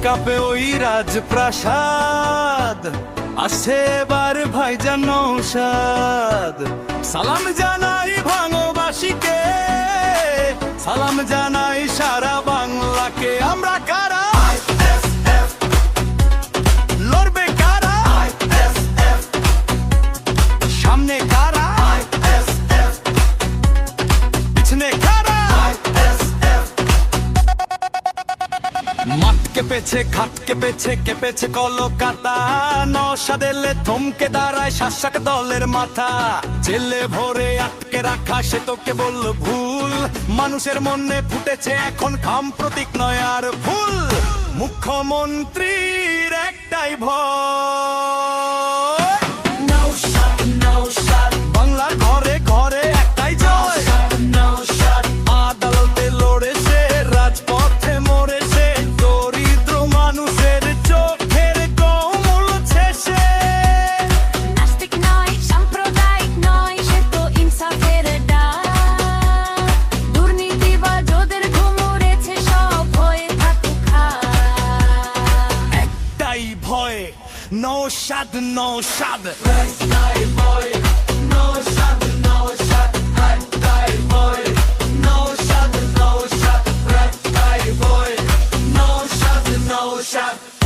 কাঁপে ওই রাজপ্রাসাদ, আসছে এবার ভাইজান নৌশাদ। সালাম জানাই ভাঙবাসীকে, সালাম জানাই সারা বাংলাকে। আমরা কারা, লড়বে কারা, সামনে কারা, পিছনে কারা। মাঠ কেঁপেছে, ঘাট কেঁপেছে, কেঁপেছে কলকাতা। নওশাদ এলে থমকে দাঁড়ায় শাসক দলের মাথা। জেলে ভরে আটকে রাখা সে তো কেবল ভুল, মানুষের মনে ফুটেছে এখন খাম প্রতীক নয় আর ফুল। মুখ্যমন্ত্রীর একটাই ভয়, নওশাদ নওশাদ। বাংলার ঘরে ঘরে একটাই জয়, নওশাদ। আদালতে লড়েছে, রাজপথে মরেছে, দরিদ্র মানুষের চোখের ঘুম মুছেছে। নাস্তিক নয়, সাম্প্রদায়িক নয়, সে তো ইনসাফের ডাক। দুর্নীতিবাজদের ঘুম উড়েছে, সব হয়ে থাকুক খাক। একটাই ভয়, নওশাদ নওশাদ।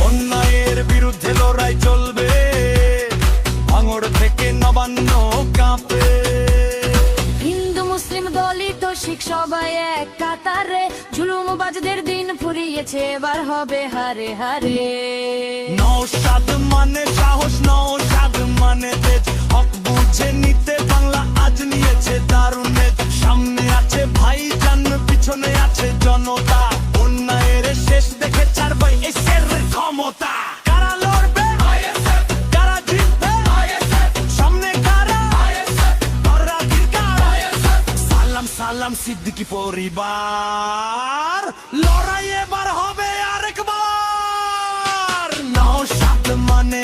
অন্যায়ের বিরুদ্ধে লড়াই চলবে, ভাঙড় থেকে নবান্ন কাঁপে। হিন্দু মুসলিম দলিত শিখ সবাই এক কাতারে, জুলুমবাজদের দিন ফুরিয়েছে, এবার হবে হারে হারে। নওশাদ মানে সাহস, নওশাদ মানে তেজ, হক বুঝে নিতে বাংলা আজ নিয়েছে দারুণ এজ। সামনে আছে ভাইজান, পিছনে আছে জনতা, অন্যায়ের শেষ দেখে ছাড়বে এসের ক্ষমতা। কারা লড়বে, কারা জিতবে, সামনে কারা, অপরাধীর কারা। সালাম সালাম সিদ্দিকী পরিবার, লড়াই এবার হবে আরেকবার। নওশাদ মানে